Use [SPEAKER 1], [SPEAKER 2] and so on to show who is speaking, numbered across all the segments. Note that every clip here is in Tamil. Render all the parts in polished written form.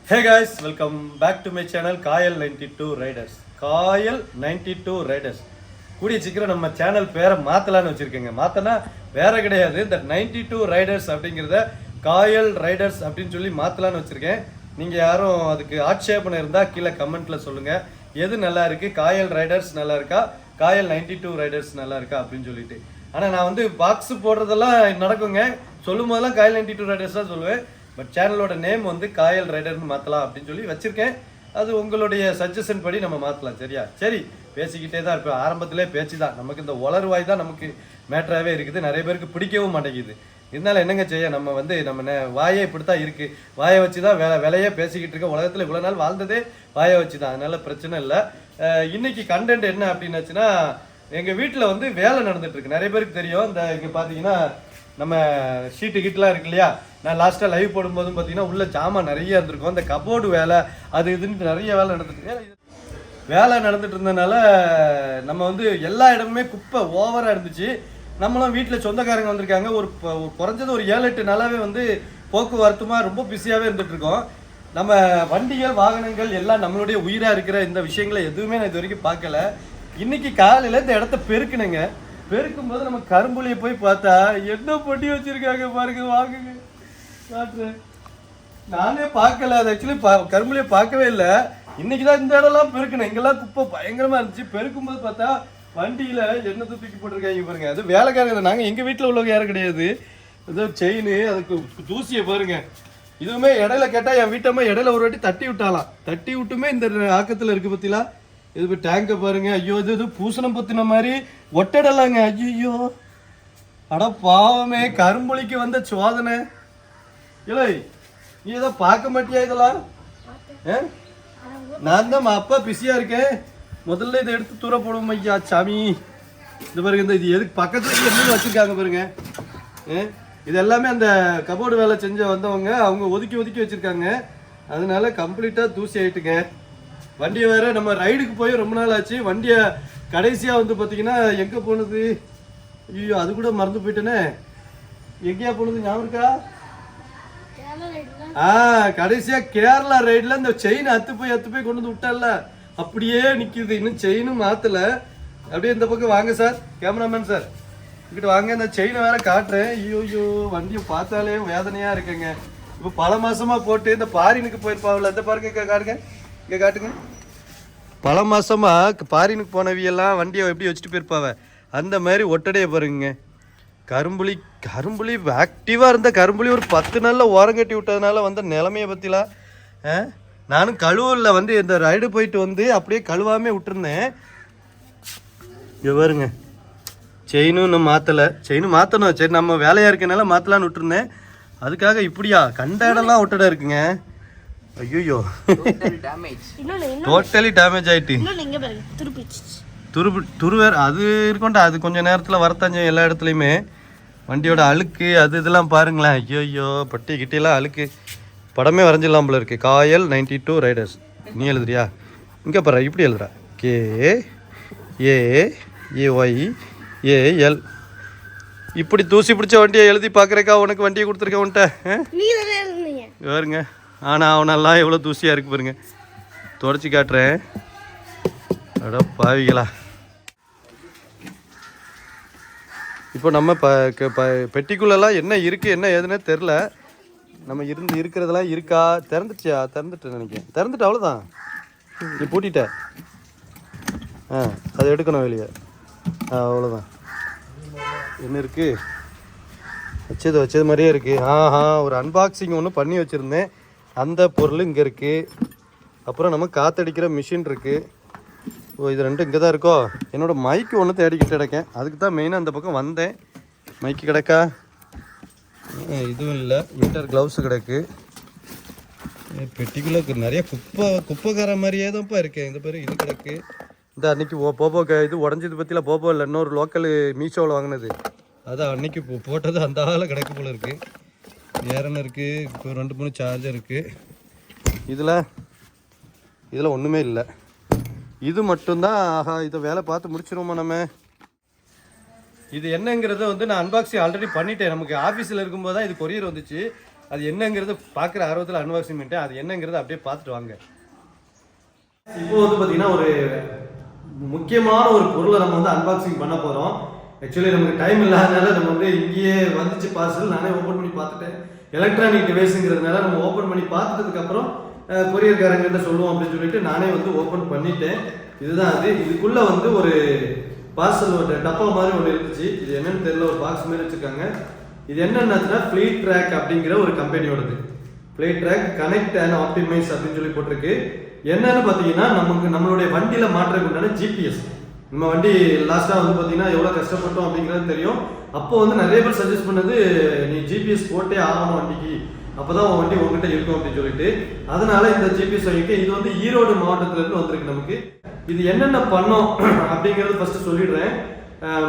[SPEAKER 1] Hey guys, welcome back to my channel Kayal 92 Riders. Kayal 92 Riders. கூடிய சீக்கிரம் நம்ம சேனல் பேரை மாத்தலான்னு வச்சிருக்கேங்க. மாத்தனா வேற கிடையாது. இந்த 92 ரைடர்ஸ் அப்படிங்கிறத காயல் ரைடர்ஸ் அப்படின்னு சொல்லி மாத்தலான்னு வச்சிருக்கேன். நீங்க யாரும் அதுக்கு ஆட்சேபனை இருந்தா கீழே கமெண்ட்ல சொல்லுங்க. எது நல்லா இருக்கு, காயல் ரைடர்ஸ் நல்லா இருக்கா, காயல் 92 ரைடர்ஸ் நல்லா இருக்கா அப்படின்னு சொல்லிட்டு. ஆனா நான் வந்து பாக்ஸ் போடுறதெல்லாம் நடக்குங்க. சொல்லும் போதெல்லாம் காயல் 92 ரைடர்ஸ் தான் சொல்லுவேன். பட் சேனலோட நேம் வந்து காயல் ரைடர்னு மாற்றலாம் அப்படின்னு சொல்லி வச்சுருக்கேன். அது உங்களுடைய சஜஷன் படி நம்ம மாற்றலாம். சரியா? சரி, பேசிக்கிட்டே தான் இருப்பேன். ஆரம்பத்திலே பேச்சு தான். நமக்கு இந்த உளறுவாய் தான் நமக்கு மேட்டராகவே இருக்குது. நிறைய பேருக்கு பிடிக்கவும் மாட்டேங்குது. இதனால என்னங்க செய்ய, நம்ம வந்து நம்ம வாயே இப்படி தான் இருக்குது. வாயை வச்சு தான் விலையே பேசிக்கிட்டு இருக்க. உலகத்தில் இவ்வளோ நாள் வாழ்ந்ததே வாயை வச்சு தான். அதனால பிரச்சனை இல்லை. இன்னைக்கு கண்டென்ட் என்ன அப்படின்னாச்சுன்னா, எங்கள் வீட்டில் வந்து வேலை நடந்துட்டு இருக்கு. நிறைய பேருக்கு தெரியும். இந்த இங்கே பார்த்தீங்கன்னா நம்ம ஷீட்டு கிட்டலாம் இருக்கு இல்லையா. நான் லாஸ்ட்டாக லைவ் போடும்போதும் பார்த்தீங்கன்னா உள்ள ஜாமான் நிறைய இருந்திருக்கும். இந்த கபோர்டு வேலை அது இதுன்னு நிறைய வேலை நடந்துட்டு இருந்ததுனால நம்ம வந்து எல்லா இடமுமே குப்பை ஓவராக இருந்துச்சு. நம்மளும் வீட்டில் சொந்தக்காரங்க வந்திருக்காங்க. ஒரு குறைஞ்சது ஒரு 7-8 நாளாவே வந்து போக்குவரத்துமா ரொம்ப பிஸியாகவே இருந்துட்டு இருக்கோம். நம்ம வண்டிகள் வாகனங்கள் எல்லாம் நம்மளுடைய உயிராக இருக்கிற இந்த விஷயங்களை எதுவுமே நான் இது வரைக்கும் பார்க்கல. இன்னைக்கு காலையில் இந்த இடத்த பெருக்குனுங்க. பெருக்கும் போது நம்ம கரும்புலியை போய் பார்த்தா என்ன பொட்டி வச்சிருக்காங்க பாருங்க. வாங்குங்க, காட்டுறேன். நானே பார்க்கல. அது ஆக்சுவலி கரும்புலியை பார்க்கவே இல்லை. இன்னைக்கு தான் இந்த இடம்லாம் பெருக்கணும். இங்கெல்லாம் குப்பை பயங்கரமா இருந்துச்சு. பெருக்கும் போது பார்த்தா வண்டியில என்ன தூக்கி போட்டிருக்காங்க பாருங்க. அது வேலைக்காரங்க. நாங்கள் எங்க வீட்டில் உள்ளவங்க யாரும் கிடையாது. ஏதோ செயின், அதுக்கு தூசியை பாருங்க. இதுவுமே இடையில கேட்டா என் வீட்டம்மா இடையில ஒரு வாட்டி தட்டி விட்டாலாம். தட்டி விட்டுமே இந்த ஆக்கத்தில் இருக்கு பத்திலாம். இது டேங்க பாருங்க. ஐயோ, இது பூசணம் பத்தின மாதிரி ஒட்டடலாங்க. ஐயோ, அட பாவமே, கரும்புலிக்கு வந்த சோதனை. இல்லை, நீ ஏதோ பார்க்க மாட்டியா இதெல்லாம்? நான் தான் அப்பா பிஸியா இருக்கேன். முதல்ல இதை எடுத்து தூர போடுவோம் ஐயா சாமி. இது பாருங்க, இந்த இது எதுக்கு பக்கத்துல என்ன வச்சிருக்காங்க பாருங்க. இது எல்லாமே அந்த கபோர்டு வேலை செஞ்ச வந்தவங்க அவங்க ஒதுக்கி ஒதுக்கி வச்சிருக்காங்க. அதனால கம்ப்ளீட்டா தூசி ஆயிட்டுங்க. வண்டியை வேற நம்ம ரைடுக்கு போய் ரொம்ப நாள் ஆச்சு. வண்டியை கடைசியா வந்து பார்த்தீங்கன்னா எங்க போனது, ஐயோ அது கூட மறந்து போயிட்டேனே. எங்கேயா போனது ஞாபகம் இருக்கா? கடைசியா கேரளா ரைட்ல இந்த செயின் அத்து போய் கொண்டு வந்து விட்டால, அப்படியே நிக்குது. இன்னும் செயினும் மாத்தல. அப்படியே இந்த பக்கம் வாங்க சார், கேமராமேன் சார், இங்கிட்ட வாங்க. இந்த செயினை வேற காட்டுறேன். ஐயோ, வண்டியை பார்த்தாலே வேதனையா இருக்குங்க. இப்போ பல மாசமா போட்டு இந்த பாரினுக்கு போயிருப்பாவில. இந்த பாருங்க, காட்டுங்க, இங்கே காட்டுங்க. பல மாசமா பாரினுக்கு போனவியெல்லாம் வண்டியை எப்படி வச்சுட்டு போயிருப்பாவ. அந்த மாதிரி ஒட்டடையை பாருங்க. கரும்புலி ஆக்டிவாக இருந்த கரும்புலி ஒரு 10 நாளில் ஓரம் கட்டி விட்டதுனால வந்த நிலைமையை பற்றிலாம் நானும் கழுவலில் வந்து இந்த ரைடு போயிட்டு வந்து அப்படியே கழுவாமே விட்டுருந்தேன். இங்கே பாருங்க, செயினும் இன்னும் மாற்றலை. செயினும் மாற்றணும். சரி, நம்ம வேலையாக இருக்கனால மாற்றலான்னு விட்டுருந்தேன். அதுக்காக இப்படியா கண்ட இடம்லாம் ஒட்டடை இருக்குங்க. ஐயோ, டோட்டலி டேமேஜ் ஆயிட்டு துருவேர் அது இருக்கோண்டா. அது கொஞ்சம் நேரத்தில் வரத்தஞ்சம் எல்லா இடத்துலையுமே. வண்டியோட அழுக்கு அது இதெல்லாம் பாருங்களேன். ஐயோ, பட்டி கிட்டியெல்லாம் அழுக்கு. படமே வரைஞ்சிடலாம் போல இருக்கு. காயல் 92 ரைடர்ஸ். நீ எழுதுறியா? இங்கே பாரு, இப்படி எழுதுறா. KAYAYAL. இப்படி தூசி பிடிச்ச வண்டியை எழுதி பார்க்குறக்கா உனக்கு வண்டியை கொடுத்துருக்க உன்ட்ட பாருங்க. ஆனால் அவனெல்லாம் எவ்வளோ தூசியாக இருக்கு பாருங்க. தொடச்சி காட்டுறேன். அட பாவிகளா. இப்போ நம்ம பெட்டிக்குள்ளெல்லாம் என்ன இருக்குது என்ன ஏதுன்னே தெரில. நம்ம இருக்கிறதெல்லாம் இருக்கா? திறந்துட்டு நினைக்கிறேன். திறந்துட்டு அவ்வளோதான். நீ பூட்டிட்ட. அதை எடுக்கணும் வெளியே. அவ்வளோதான். என்ன இருக்குது? வச்சது மாதிரியே இருக்குது. ஒரு அன்பாக்சிங் ஒன்று பண்ணி வச்சுருந்தேன். அந்த பொருள் இங்கே இருக்குது. அப்புறம் நம்ம காற்றடிக்கிற மிஷின் இருக்குது. இது ரெண்டும் இங்கே தான் இருக்கோ. என்னோடய மைக்கு ஒன்று தேடிக்கிட்டு கிடக்கேன். அதுக்கு தான் மெயினாக அந்த பக்கம் வந்தேன். மைக்கு கிடக்கா? இதுவும் இல்லை. வின்டர் க்ளவுஸு கிடக்கு. பெட்டிக்குள்ளே நிறைய குப்பைக்கார மாதிரியே தான்ப்பா இருக்கேன். இந்த பேர் இது கிடக்கு. இந்த அன்னைக்கு போபோ இது உடஞ்சது பற்றிலாம் போபோ இல்லை, இன்னொரு லோக்கல் மீஷோவில் வாங்கினது. அதான் அன்னைக்கு போட்டது அந்த ஆள் கிடக்கு போல இருக்குது. வேற என்ன இருக்குது? இப்போ 2-3 சார்ஜர் இருக்குது. இதில் ஒன்றுமே இல்லை. இது மட்டும்தான். இதை வேலை பார்த்து முடிச்சிருவோமா நம்ம? இது என்னங்கிறத வந்து நான் அன்பாக்சிங் ஆல்ரெடி பண்ணிட்டேன். நமக்கு ஆஃபீஸில் இருக்கும்போது தான் இது கொரியர் வந்துச்சு. அது என்னங்கிறது பார்க்குற ஆர்வத்தில் அன்பாக்சிங் பண்ணிட்டேன். அது என்னங்கிறது அப்படியே பார்த்துட்டு வாங்க. இப்போ வந்து பார்த்தீங்கன்னா ஒரு முக்கியமான ஒரு பொருளை நம்ம வந்து அன்பாக்சிங் பண்ண போகிறோம். ஆக்சுவலி நமக்கு டைம் இல்லாதனால நம்ம வந்து இங்கேயே வந்துச்சு பார்சல். நானே ஓப்பன் பண்ணி பார்த்துட்டேன். எலக்ட்ரானிக் டிவைஸுங்கிறதுனால நம்ம ஓப்பன் பண்ணி பார்த்துட்டதுக்கப்புறம் கொரியர்காரங்கிட்ட சொல்லுவோம் அப்படின்னு சொல்லிட்டு நானே வந்து ஓப்பன் பண்ணிட்டேன். இதுதான் அது. இதுக்குள்ளே வந்து ஒரு பார்சல் ஒரு டப்பா மாதிரி ஒன்று இருந்துச்சு. இது என்னன்னு தெரியல, ஒரு பாக்ஸ் மாதிரி வச்சுருக்காங்க. இது என்னென்னாச்சுன்னா Fleettrack அப்படிங்கிற ஒரு கம்பெனியோடது. Fleettrack கனெக்ட் அண்ட் ஆப்டிமைஸ் அப்படின்னு சொல்லி போட்டிருக்கு. என்னன்னு பார்த்தீங்கன்னா நம்மளுடைய வண்டியில் மாற்றுறதுக்கு உண்டான ஜிபிஎஸ். நம்ம வண்டி லாஸ்ட்டாக வந்து பார்த்தீங்கன்னா எவ்வளோ கஷ்டப்பட்டோம் அப்படிங்கிறது தெரியும். அப்போ வந்து நிறைய பேர் சஜஸ்ட் பண்ணது, நீ ஜிபிஎஸ் போட்டே ஆகணும் வண்டிக்கு, அப்போ தான் உன் வண்டி உங்ககிட்ட இருக்கும் அப்படின்னு சொல்லிட்டு. அதனால இந்த ஜிபிஎஸ் வாங்கிட்டு இது வந்து ஈரோடு மாவட்டத்திலேருந்து வந்திருக்கு நமக்கு. இது என்னென்ன பண்ணோம் அப்படிங்கிறது ஃபர்ஸ்ட் சொல்லிடுறேன்.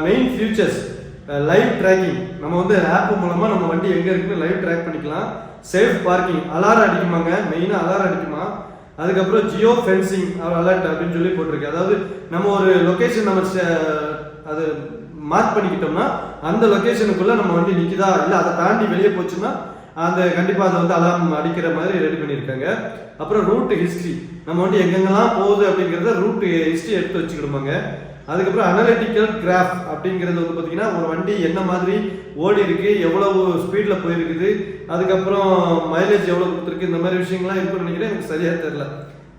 [SPEAKER 1] Main features live tracking. நம்ம வந்து ஆப் மூலமாக நம்ம வண்டி எங்கே இருக்குன்னு லைவ் ட்ராக் பண்ணிக்கலாம். சேஃப் பார்க்கிங், அலாரம் அடிக்குமாங்க, மெயினாக அலாரம் அடிக்குமா. அதுக்கப்புறம் ஜியோ ஃபென்சிங் அலர்ட் அப்படின்னு சொல்லி போட்டிருக்கு. அதாவது நம்ம ஒரு லொக்கேஷன் நம்ம அது மார்க் பண்ணிக்கிட்டோம்னா அந்த லொக்கேஷனுக்குள்ளே நம்ம வண்டி நிற்குதா, இல்லை அதை தாண்டி வெளியே போச்சுன்னா அந்த கண்டிப்பாக அதை வந்து அலாரம் அடிக்கிற மாதிரி ரெடி பண்ணியிருக்காங்க. அப்புறம் ரூட் ஹிஸ்ட்ரி, நம்ம வண்டி எங்கெங்கெல்லாம் போகுது அப்படிங்கிறத ரூட் ஹிஸ்ட்ரி எடுத்து வச்சுக்கிடுவாங்க. அதுக்கப்புறம் அனலிட்டிக்கல் கிராஃப் அப்படிங்கிறது வந்து பார்த்தீங்கன்னா ஒரு வண்டி என்ன மாதிரி ஓடி இருக்கு, எவ்வளவு ஸ்பீடில் போயிருக்குது, அதுக்கப்புறம் மைலேஜ் எவ்வளோ கொடுத்துருக்கு, இந்த மாதிரி விஷயங்கள்லாம் இருக்குன்னு நினைக்கிறேன். எனக்கு சரியாக தெரியல.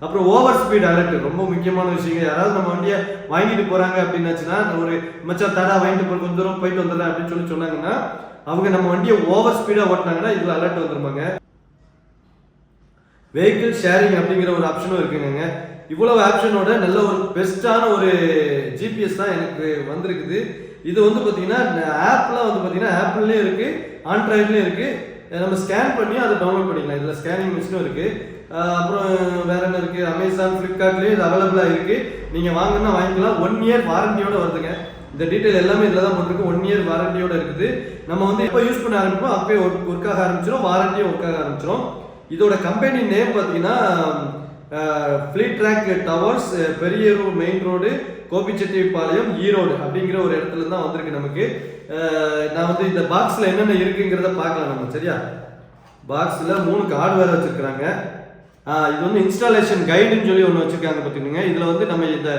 [SPEAKER 1] அப்புறம் ஓவர் ஸ்பீட் அலர்ட் ரொம்ப முக்கியமான விஷயங்க. யாராவது நம்ம வண்டியை வாங்கிட்டு போகிறாங்க அப்படின்னாச்சுன்னா, ஒரு மச்சம் தடா வாங்கிட்டு போய் கொஞ்சம் தூரம் போயிட்டு வந்துடுறேன் அப்படின்னு சொன்னாங்கன்னா, அவங்க நம்ம வண்டியை ஓவர் ஸ்பீடாக ஓட்டினாங்கன்னா இதில் அலர்ட் வந்துருப்பாங்க. வெஹிக்கிள் ஷேரிங் அப்படிங்கிற ஒரு ஆப்ஷனும் இருக்குங்க. இவ்வளவு ஆப்ஷனோட நல்ல ஒரு பெஸ்ட்டான ஒரு ஜிபிஎஸ் தான் எனக்கு வந்திருக்குது. இது வந்து பார்த்தீங்கன்னா ஆப்லாம் வந்து பார்த்தீங்கன்னா ஆப்பிள்லேயும் இருக்குது, ஆண்ட்ராய்ட்லேயும் இருக்குது. நம்ம ஸ்கேன் பண்ணி அதை டவுன்லோட் பண்ணிக்கலாம். இதில் ஸ்கேனிங் மிஷினும் இருக்குது. அப்புறம் வேற என்ன இருக்குது, அமேசான், ஃப்ளிப்கார்ட்லேயும் இது அவைலபிளாக இருக்குது. நீங்கள் வாங்கினா வாங்கிக்கலாம். 1 இயர் வாரண்டியோட வருதுங்க. இந்த டீட்டெயில் எல்லாமே இதில் தான் போட்டிருக்கு. 1 இயர் வாரண்டியோட இருக்குது. நம்ம வந்து எப்போ யூஸ் பண்ண ஆரம்பிப்போம் அப்போயே ஒர்க் ஆக ஆரம்பிச்சிடும், வாரண்டியும் ஒர்க் ஆக ஆரம்பிச்சிடும். இதோட கம்பெனி நேம் பார்த்தீங்கன்னா Fleettrack towers, Periyarur main road, Gobichettipalayam, Erode அப்படிங்கிற ஒரு இடத்துல தான் வந்திருக்கு நமக்கு. நான் வந்து இந்த பாக்ஸில் என்னென்ன இருக்குங்கிறத பார்க்கலாம் நம்ம. சரியா, பாக்ஸில் 3 கார்டு வேறு வச்சுருக்குறாங்க. இது வந்து இன்ஸ்டாலேஷன் கைடுன்னு சொல்லி ஒன்று வச்சுருக்காங்க பார்த்துக்கோங்க. இதில் வந்து நம்ம இந்த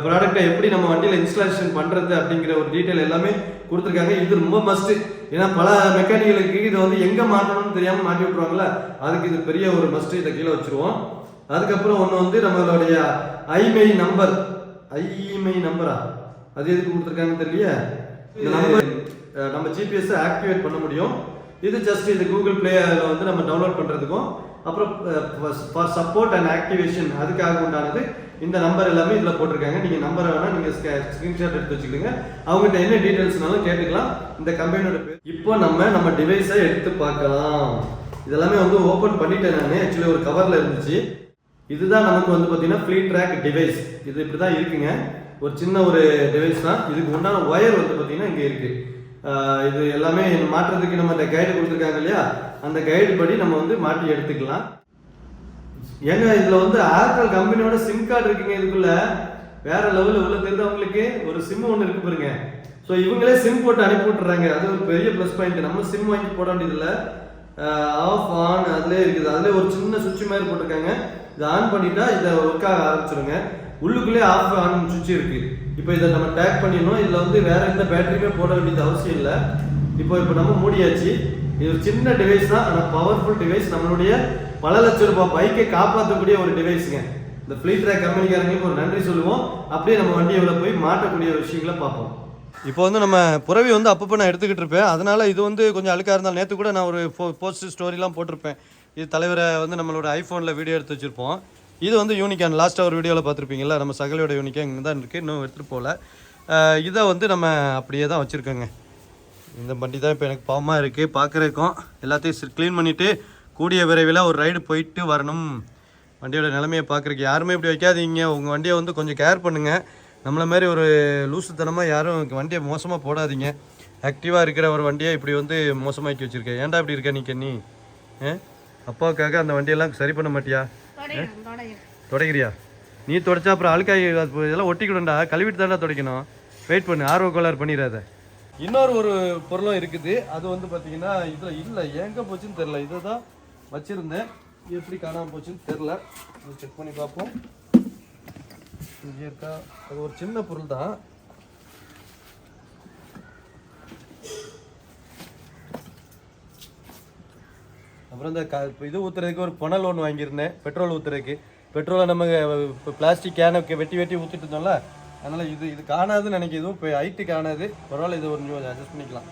[SPEAKER 1] ப்ராடக்டை எப்படி நம்ம வண்டியில் இன்ஸ்டாலேஷன் பண்ணுறது அப்படிங்கிற ஒரு டீட்டெயில் எல்லாமே கொடுத்துருக்காங்க. இது ரொம்ப மஸ்ட்டு. ஏன்னா பல மெக்கானிகளுக்கு இதை வந்து எங்கே மாட்டணும்னு தெரியாமல் மாட்டி விட்ருவாங்களா, அதுக்கு இது பெரிய ஒரு மஸ்ட்டு. இதை கீழே வச்சுருவோம். அதுக்கப்புறம் ஒன்று வந்து நம்மளுடைய ஐமை நம்பரா, அது எதுக்கு கொடுத்துருக்காங்கன்னு தெரியல. இந்த நம்பர் நம்ம ஜிபிஎஸ் ஆக்டிவேட் பண்ண முடியும். இது ஜஸ்ட் இது கூகுள் பிளேயில் வந்து நம்ம டவுன்லோட் பண்ணுறதுக்கும், அப்புறம் ஃபார் சப்போர்ட் அண்ட் ஆக்டிவேஷன் அதுக்காக உண்டானது. இந்த நம்பர் எல்லாமே இதில் போட்டிருக்காங்க. நீங்கள் நம்பரை வேணால் நீங்கள் ஸ்க்ரீன்ஷாட் எடுத்து வச்சுக்கோங்க. அவங்ககிட்ட என்ன டீட்டெயில்ஸ்னாலும் கேட்டுக்கலாம். இந்த கம்பெனியோட பேர். இப்போ நம்ம டிவைஸை எடுத்து பார்க்கலாம். இதெல்லாமே வந்து ஓப்பன் பண்ணிட்டேன் நான். ஆக்சுவலி ஒரு கவரில் இருந்துச்சு. இதுதான் நமக்கு வந்து பார்த்தீங்கன்னா Fleettrack டிவைஸ். இது இப்படி தான் இருக்குங்க. ஒரு சின்ன ஒரு டிவைஸ் தான். இதுக்கு உண்டான ஒயர் வந்து பார்த்தீங்கன்னா இங்கே இருக்குது. இது எல்லாமே மாற்றுறதுக்கு நம்ம இந்த கைடு கொடுத்துருக்காங்க இல்லையா, அந்த கைடு படி நம்ம வந்து மாட்டி எடுத்துக்கலாம். ஏங்க இதில் வந்து ஏர்டெல் கம்பெனியோட சிம் கார்டு இருக்குங்க. இதுக்குள்ள வேற லெவலில் உள்ள தெரிஞ்சவங்களுக்கு ஒரு சிம் ஒன்று இருக்கு பாருங்க. ஸோ இவங்களே சிம் போட்டு அனுப்பி விட்டுறாங்க. அது ஒரு பெரிய ப்ளஸ் பாயிண்ட். நம்ம சிம் வாங்கி போட வேண்டியதில்லை. ஆஃப் ஆன் அதுலேயே இருக்குது. அதுலேயே ஒரு சின்ன சுவிட்ச் மாதிரி போட்டிருக்காங்க. இதை ஆன் பண்ணிட்டா இதை ஒர்க் ஆக ஆரம்பிச்சிருங்க. உள்ளுக்குள்ளே ஆஃப் ஆன் சுவிட்ச் இருக்கு. இப்போ இதை நம்ம டேக் பண்ணிடணும். இதில் வந்து வேற எந்த பேட்டரியுமே போட வேண்டியது அவசியம் இல்லை. இப்போ நம்ம மூடியாச்சு. இது ஒரு சின்ன டிவைஸ் தான், ஆனால் பவர்ஃபுல் டிவைஸ். நம்மளுடைய பல லட்சம் ரூபாய் பைக்கை காப்பாற்றக்கூடிய ஒரு டிவைஸுங்க. இந்த Fleettrack கம்பெனிக்காரங்களுக்கு ஒரு நன்றி சொல்லுவோம். அப்படியே நம்ம வண்டியை போய் மாட்டக்கூடிய விஷயங்களை பார்ப்போம். இப்போ வந்து நம்ம புறவி வந்து அப்பப்போ நான் எடுத்துக்கிட்டு இருப்பேன். அதனால் இது வந்து கொஞ்சம் அழுக்காக இருந்தாலும் நேற்று கூட நான் ஒரு போஸ்ட் ஸ்டோரிலாம் போட்டிருப்பேன். இது தலைவரை வந்து நம்மளோட ஐஃபோனில் வீடியோ எடுத்து வச்சுருப்போம். இது வந்து யூனிக்கான் லாஸ்ட்டாக ஒரு வீடியோவில் பார்த்துருப்பீங்களா, நம்ம சகலையோட யூனிக்காக இங்கே தான் இருக்குது, இன்னும் எடுத்துகிட்டு போகல. இதை வந்து நம்ம அப்படியே தான் வச்சுருக்கோங்க. இந்த வண்டி தான் இப்போ எனக்கு பாவமாக இருக்குது பார்க்குறதுக்கும். எல்லாத்தையும் க்ளீன் பண்ணிவிட்டு கூடிய விரைவில் ஒரு ரைடு போயிட்டு வரணும். வண்டியோட நிலைமையை பார்க்குறக்கு யாருமே இப்படி வைக்காதீங்க. உங்கள் வண்டியை வந்து கொஞ்சம் கேர் பண்ணுங்கள். நம்மளை மாதிரி ஒரு லூசுத்தனமாக யாரும் வண்டியை மோசமாக போடாதீங்க. ஆக்டிவாக இருக்கிற ஒரு வண்டியை இப்படி வந்து மோசமாக்கி வச்சுருக்கேன். ஏன்டா இப்படி இருக்க நீ அப்பாவுக்காக அந்த வண்டியெல்லாம் சரி பண்ண மாட்டியா? துடைக்கிறியா? நீ துடைச்சா அப்புறம் அழுக்காய் இதெல்லாம் ஒட்டிக்கிடும்டா. கழுவிட்டு தாண்டா துடைக்கணும். வெயிட் பண்ணு, ஆர்வ கோளாறு பண்ணிடாத. இன்னொரு ஒரு பொருளும் இருக்குது. அது வந்து பார்த்தீங்கன்னா இதில் இல்லை, எங்கே போச்சுன்னு தெரில. இதை தான் வச்சுருந்தேன், எப்படி காணாமல் போச்சுன்னு தெரில. செக் பண்ணி பார்ப்போம். இங்கே இருக்கா? அது ஒரு சின்ன பொருள் தான். அப்புறம் இந்த இது ஊற்றுறதுக்கு ஒரு புனல் ஒன்று வாங்கியிருந்தேன், பெட்ரோல் ஊற்றுறதுக்கு. பெட்ரோலை நம்ம இப்போ பிளாஸ்டிக் கேனை வெட்டி வெட்டி ஊற்றிட்டு இருந்தோம்ல, அதனால் இது காணாதுன்னு நினைக்கிது. இப்போ ஹைட்டு காணாது, பரவாயில்ல, இது கொஞ்சம் அட்ஜஸ்ட் பண்ணிக்கலாம்.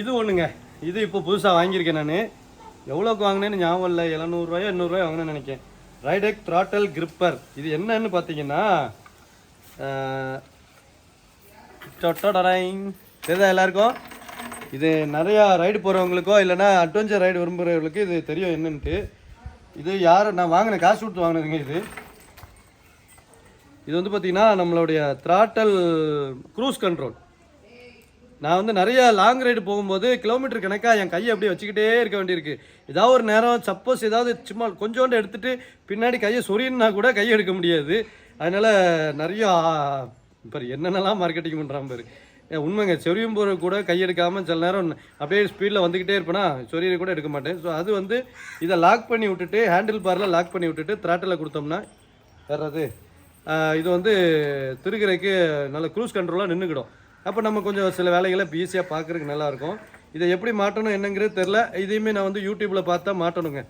[SPEAKER 1] இது ஒன்றுங்க, இது இப்போ புதுசாக வாங்கியிருக்கேன் நான். எவ்வளோக்கு வாங்கினேன்னு ஞாபகம் இல்லை, 700 800 வாங்கினேன்னு நினைக்கிறேன். ரைடெக் த்ராட்டல் கிரிப்பர். இது என்னன்னு பார்த்தீங்கன்னா தெரியுதா எல்லாருக்கும்? இது நிறையா ரைடு போகிறவங்களுக்கோ இல்லைனா அட்வென்ச்சர் ரைடு விரும்புகிறவங்களுக்கு இது தெரியும் என்னன்ட்டு. இது யார் நான் வாங்கினேன், காசு கொடுத்து வாங்கினதுங்க. இது வந்து பார்த்திங்கன்னா நம்மளுடைய த்ராட்டல் க்ரூஸ் கண்ட்ரோல். நான் வந்து நிறைய லாங் ரைடு போகும்போது கிலோமீட்டர் கணக்காக என் கையை அப்படியே வச்சுக்கிட்டே இருக்க வேண்டியிருக்கு. ஏதாவது ஒரு நேரம் சப்போஸ் ஏதாவது சும்மா கொஞ்சோண்டு எடுத்துகிட்டு பின்னாடி கையை சொரின்னா கூட கையை எடுக்க முடியாது. அதனால் நிறையா இப்போ என்னென்னலாம் மார்க்கெட்டிங் பண்ணுறான் பாரு. உண்மைங்க, சொரியும் போகிற கூட கையெடுக்காமல் சில நேரம் அப்படியே ஸ்பீடில் வந்துக்கிட்டே இருப்பேனா, சொரியை கூட எடுக்க மாட்டேன். ஸோ அது வந்து இதை லாக் பண்ணி விட்டுட்டு, ஹேண்டில் பாரில் லாக் பண்ணி விட்டுட்டு த்ராட்டில் கொடுத்தோம்னா வர்றது இது வந்து திருக்கிறதுக்கு நல்ல க்ரூஸ் கண்ட்ரோலாக நின்றுக்கிடும். அப்போ நம்ம கொஞ்சம் சில வேலைகளை ஈஸியாக பார்க்குறதுக்கு நல்லாயிருக்கும். இதை எப்படி மாட்டணும் என்னங்கிறது தெரில. இதையுமே நான் வந்து யூடியூப்பில் பார்த்தா மாட்டணுங்க.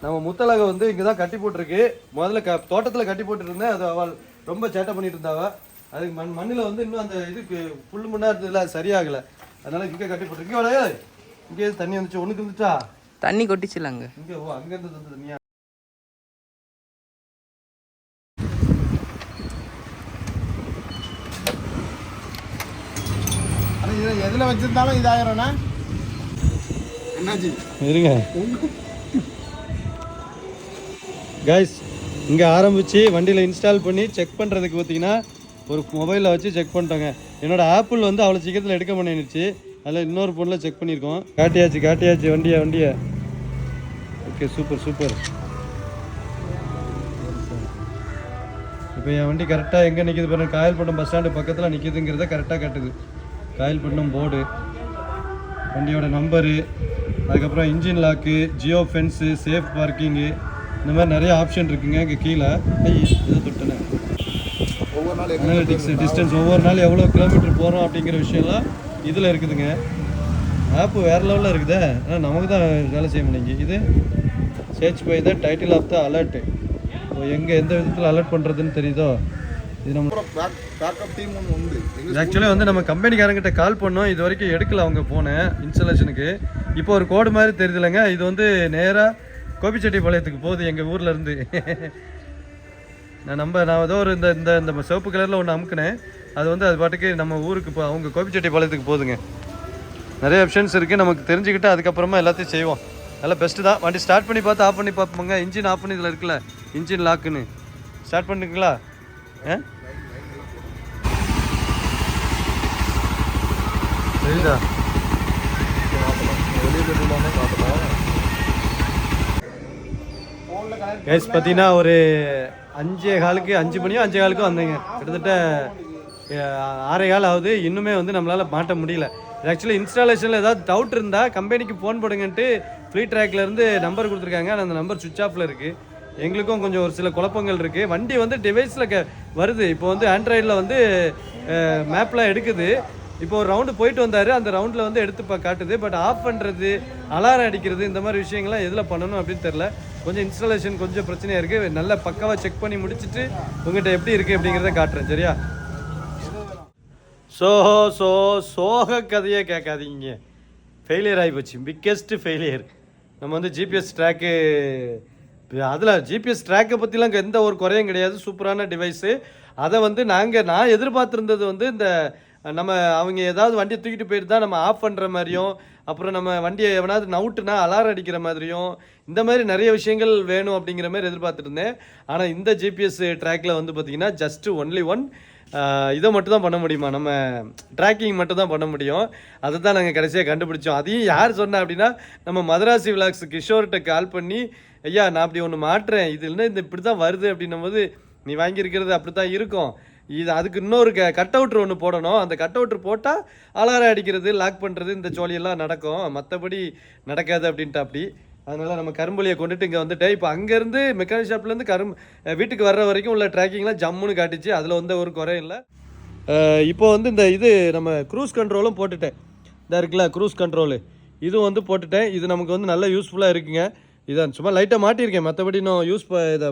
[SPEAKER 1] நம்ம முத்தலகை வந்து இங்கே தான் கட்டி போட்டிருக்கு. முதல்ல தோட்டத்தில் கட்டி போட்டுட்டு இருந்தேன். அது அவள் ரொம்ப சேட்டை பண்ணிட்டு இருந்தாவ. அதுக்கு மண்ணில் வந்து இன்னும் அந்த இதுக்கு புல் முன்னா இருந்ததுல சரியாகலை. அதனால இங்கே கட்டி போட்டிருக்கு. இங்கே தண்ணி வந்துச்சு, ஒன்றுக்கு இருந்துச்சா
[SPEAKER 2] தண்ணி கொட்டிச்சுல அங்கே.
[SPEAKER 1] இங்கே அங்கேருந்து வந்து தண்ணியா.
[SPEAKER 3] எதில் வச்சிருந்தாலும் இதாகிறோண்ணா என்னாச்சு
[SPEAKER 1] இருங்க கைஸ். இங்கே ஆரம்பித்து வண்டியில் இன்ஸ்டால் பண்ணி செக் பண்ணுறதுக்கு பார்த்தீங்கன்னா ஒரு மொபைலில் வச்சு செக் பண்ணிட்டோங்க. என்னோடய ஆப்பிள் வந்து அவ்வளோ சீக்கிரத்தில் எடுக்க பண்ணிடுச்சு. அதில் இன்னொரு ஃபோனில் செக் பண்ணியிருக்கோம். காட்டியாச்சு வண்டியை. Okay, super. இப்போ என் வண்டி கரெக்டாக எங்கே நிற்கிது பாருங்கள். காயல்பட்டினம் பஸ் ஸ்டாண்டு பக்கத்தில் நிற்கிதுங்கிறத கரெக்டாக காட்டுது. காயல்பட்டினம் போர்டு, வண்டியோட நம்பரு, அதுக்கப்புறம் engine lock, geofence, safe parking, இந்த மாதிரி நிறைய ஆப்ஷன் இருக்குங்க. இங்கே கீழே இதை தொட்டுனேன். அனலிட்டிக்ஸ், டிஸ்டன்ஸ், ஒவ்வொரு நாள் எவ்வளோ கிலோமீட்டர் போகிறோம் அப்படிங்கிற விஷயம்லாம் இதில் இருக்குதுங்க. ஆப்பு வேறு லெவலில் இருக்குதே, ஆனால் நமக்கு தான் வேலை செய்ய முடியுங்க. இது search by the title of the alert. எங்கே எந்த விதத்தில் அலர்ட் பண்ணுறதுன்னு தெரியுதோ. இது நம்ம பேக்கப் டீம் ஒன்று உண்டு. ஆக்சுவலி வந்து நம்ம கம்பெனிக்காரங்கிட்ட கால் பண்ணோம், இது வரைக்கும் எடுக்கல அவங்க ஃபோனு இன்ஸ்டாலேஷனுக்கு. இப்போ ஒரு கோடு மாதிரி தெரியுதுலங்க, இது வந்து நேராக கோபிச்செட்டிப்பாளையத்துக்கு போகுது எங்கள் ஊரில் இருந்து. நான் ஏதோ ஒரு இந்த சிவப்பு கலரில் ஒன்று அமுக்கினேன். அது வந்து அது பாட்டுக்கு நம்ம ஊருக்கு இப்போ அவங்க கோபிச்செட்டிப்பாளையத்துக்கு போகுதுங்க. நிறைய ஆப்ஷன்ஸ் இருக்குது, நமக்கு தெரிஞ்சுக்கிட்டு அதுக்கப்புறமா எல்லாத்தையும் செய்வோம். நல்லா பெஸ்ட்டு தான். வண்டி ஸ்டார்ட் பண்ணி பார்த்து ஆஃப் பண்ணி பார்ப்போங்க. இன்ஜின் ஆஃப் பண்ணி இதில் இருக்குல்ல இன்ஜின் லாக்குன்னு, ஸ்டார்ட் பண்ணுங்களா? சரிதா? கைஸ் பார்த்தீங்கன்னா ஒரு 5 மணியோ வந்தேங்க. கிட்டத்தட்ட 6:15 ஆகுது. இன்னுமே வந்து நம்மளால் மாட்ட முடியல. ஆக்சுவலி இன்ஸ்டாலேஷனில் ஏதாவது டவுட் இருந்தால் கம்பெனிக்கு ஃபோன் போடுங்கன்ட்டு ஃப்ளீட்ராக்லேருந்து நம்பர் கொடுத்துருக்காங்க. ஆனால் அந்த நம்பர் சுவிட்ச் ஆஃபில் இருக்குது. எங்களுக்கும் கொஞ்சம் ஒரு சில குழப்பங்கள் இருக்குது. வண்டி வந்து டிவைஸில் வருது. இப்போ வந்து ஆண்ட்ராய்டில் வந்து மேப்லாம் எடுக்குது. இப்போ ஒரு ரவுண்டு போயிட்டு வந்தார், அந்த ரவுண்டில் வந்து எடுத்து காட்டுது. பட் ஆஃப் பண்ணுறது, அலாரம் அடிக்கிறது, இந்த மாதிரி விஷயங்கள்லாம் எதில் பண்ணணும் அப்படின்னு தெரில. கொஞ்சம் இன்ஸ்டாலேஷன் கொஞ்சம் பிரச்சனையாக இருக்குது. நல்லா பக்காவாக செக் பண்ணி முடிச்சுட்டு உங்கள்கிட்ட எப்படி இருக்குது அப்படிங்கிறத காட்டுறேன். சரியா? சோக கதையே கேட்காதீங்க. ஃபெயிலியர் ஆகி போச்சு, பிக்கெஸ்ட் ஃபெயிலியர். நம்ம வந்து ஜிபிஎஸ் ட்ராக்கு, அதில் ஜிபிஎஸ் ட்ராக்கை பற்றிலாம் எந்த ஒரு குறையும் கிடையாது. சூப்பரான டிவைஸு. அதை வந்து நான் எதிர்பார்த்துருந்தது வந்து இந்த நம்ம அவங்க ஏதாவது வண்டியை தூக்கிட்டு போயிட்டு தான் நம்ம ஆஃப் பண்ணுற மாதிரியும், அப்புறம் நம்ம வண்டியை எவனாவது நவுட்டுனா அலாரம் அடிக்கிற மாதிரியும், இந்த மாதிரி நிறைய விஷயங்கள் வேணும் அப்படிங்கிற மாதிரி எதிர்பார்த்துட்டு இருந்தேன். ஆனால் இந்த ஜிபிஎஸ் ட்ராக்கில் வந்து பார்த்திங்கன்னா ஜஸ்ட்டு ஒன்லி ஒன் இதை மட்டும் தான் பண்ண முடியுமா, நம்ம ட்ராக்கிங் மட்டும் தான் பண்ண முடியும். அதை தான் நாங்கள் கடைசியாக கண்டுபிடிச்சோம். அதையும் யார் சொன்னா அப்படின்னா நம்ம மதராசி விலாக்ஸ் கிஷோர்கிட்ட கால் பண்ணி, ஐயா நான் அப்படி ஒன்று மாட்டுறேன், இது இல்லை இந்த இப்படி தான் வருது அப்படின்னும் போது, நீ வாங்கியிருக்கிறது அப்படி தான் இருக்கும், இது அதுக்கு இன்னொரு கட் அவுட்ரு ஒன்று போடணும். அந்த கட் அவுட்ரு போட்டால் அலாரம் அடிக்கிறது லாக் பண்ணுறது இந்த ஜோலியெல்லாம் நடக்கும், மற்றபடி நடக்காது அப்படின்ட்டு. அப்படி அதனால் நம்ம கரும்புலியை கொண்டுட்டு இங்கே வந்துட்டேன். இப்போ அங்கேருந்து மெக்கானிக் ஷாப்லேருந்து வீட்டுக்கு வர்ற வரைக்கும் உள்ள ட்ராக்கிங்லாம் ஜம்முன்னு காட்டிச்சு. அதில் வந்து ஒரு குறையும் இல்லை. இப்போ வந்து இந்த இது நம்ம க்ரூஸ் கண்ட்ரோலும் போட்டுட்டேன். இந்த இருக்குல்ல க்ரூஸ் கண்ட்ரோலு, இதுவும் வந்து போட்டுட்டேன். இது நமக்கு வந்து நல்லா யூஸ்ஃபுல்லாக இருக்குங்க. இதை சும்மா லைட்டாக மாட்டியிருக்கேன், மற்றபடி இன்னும் இதை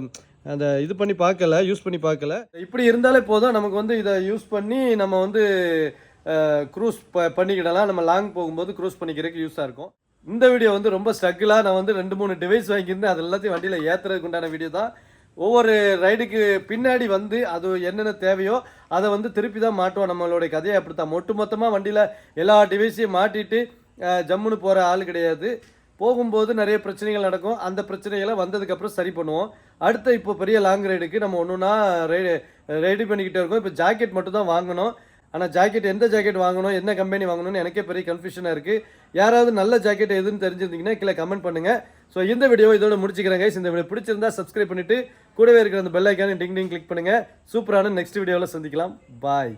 [SPEAKER 1] அந்த இது பண்ணி பார்க்கல, யூஸ் பண்ணி பார்க்கல. இப்படி இருந்தாலே போதும், நமக்கு வந்து இதை யூஸ் பண்ணி நம்ம வந்து க்ரூஸ் பண்ணிக்கிடலாம். நம்ம லாங் போகும்போது க்ரூஸ் பண்ணிக்கிறதுக்கு யூஸாக இருக்கும். இந்த வீடியோ வந்து ரொம்ப ஸ்ட்ரகிளாக நான் வந்து 2-3 டிவைஸ் வாங்கியிருந்தேன். அது எல்லாத்தையும் வண்டியில் ஏற்றுறதுக்கு உண்டான வீடியோ தான். ஒவ்வொரு ரைடுக்கு பின்னாடி வந்து அது என்னென்ன தேவையோ அதை வந்து திருப்பி தான் மாட்டுவோம். நம்மளுடைய கதையை அப்படித்தான். மொத்தமாக வண்டியில் எல்லா டிவைஸையும் மாட்டிட்டு ஜம்முன்னு போகிற ஆள் கிடையாது. போகும்போது நிறைய பிரச்சனைகள் நடக்கும். அந்த பிரச்சனைகளை வந்ததுக்கப்புறம் சரி பண்ணுவோம். அடுத்த இப்போ பெரிய லாங் ரைடுக்கு நம்ம ஒன்றுனா ரெடி பண்ணிக்கிட்டே இருக்கோம். இப்போ ஜாக்கெட் மட்டும் தான் வாங்கணும். ஆனால் ஜாக்கெட் எந்த ஜாக்கெட் வாங்கணும், என்ன கம்பெனி வாங்கணும்னு எனக்கே பெரிய கன்ஃபியூஷனாக இருக்குது. யாராவது நல்ல ஜாக்கெட் எதுன்னு தெரிஞ்சிருந்தீங்கன்னா கீழே கமெண்ட் பண்ணுங்கள். ஸோ இந்த வீடியோ இதோட முடிச்சுக்கிறேன் கைஸ். இந்த வீடியோ பிடிச்சிருந்தா சப்ஸ்கிரைப் பண்ணிவிட்டு கூடவே இருக்கிற அந்த பெல் ஐக்கானை டிங் கிளிக் பண்ணுங்கள். சூப்பரான நெக்ஸ்ட் வீடியோவில் சந்திக்கலாம். பாய்.